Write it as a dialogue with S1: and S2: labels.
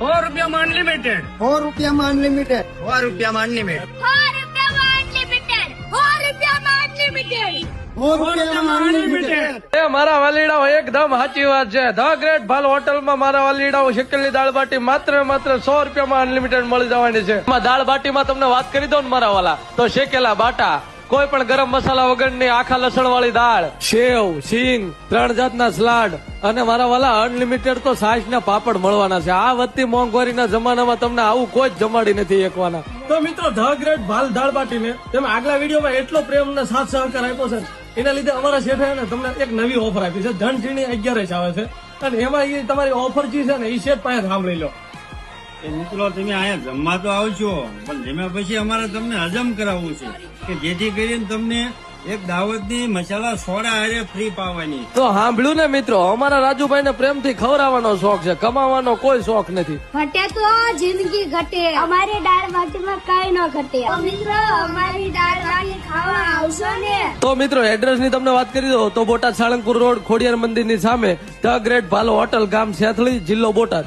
S1: રૂપિયામાં અનલિમિટેડ,
S2: 100 રૂપિયામાં અનલિમિટેડ,
S1: 100 રૂપિયામાં અનલિમિટેડ,
S2: 100 રૂપિયામાં અનલિમિટેડ.
S3: એ મારા વાલીડાઓ એકદમ સાચી વાત છે. ધ ગ્રેટ ભાલ હોટલમાં મારા વાલીડાઓ શેકેલી દાળ બાટી માત્ર 100 રૂપિયામાં અનલિમિટેડ મળી જવાની છે. એમાં દાળ બાટીમાં તમને વાત કરી દઉં ને મારા વાલા, તો શેકેલા બાટા, કોઈ પણ ગરમ મસાલા વગરની આખા લસણ વાળી દાળ, સેવ, સિંગ, 3 જાતના સલાડ અને મારા વાલા અનલિમિટેડ તો છાશ ના પાપડ મળવાના છે. આ વધતી મોંઘવારીના જમાનામાં તમને આવું કોઈ જ જમાડી નથી એકવાના. તો મિત્રો ધ ગ્રેટ ભાલ દાળ બાટીને તમે આગલા વિડીયોમાં એટલો પ્રેમ અને સાથ સહકાર આપ્યો છે, એના લીધે અમારા શેઠે તમને એક નવી ઓફર આપી છે. ધનજીની 11 આવે છે અને એમાં એ તમારી ઓફર જે છે ને એ શેઠ પાસે સાંભળી લો.
S4: મિત્રો તમે અહીંયા જમવા તો આવશો, પણ જમ્યા પછી અમારે તમને હજમ કરાવવું છે કે જેથી કરીને તમને એક દાવતની મસાલા સોડા હારે ફ્રી પાવાની.
S3: તો સાંભળ્યું ને મિત્રો, અમારા રાજુભાઈ ને પ્રેમથી ખવડાવવાનો શોખ છે, કમાવાનો કોઈ શોખ નથી.
S5: ઘટે તો જિંદગી ઘટે, અમારી દાળ બાટીમાં કઈ ન ઘટે. તો મિત્રો અમારી દાળ બાટી ખાવા આવશો ને?
S3: તો મિત્રો એડ્રેસ ની તમને વાત કરી દો તો બોટાદ સાળંગપુર રોડ, ખોડિયાર મંદિર ની સામે ધ ગ્રેટ ભાલ હોટલ, ગામ સેથળી, જિલ્લો બોટાદ.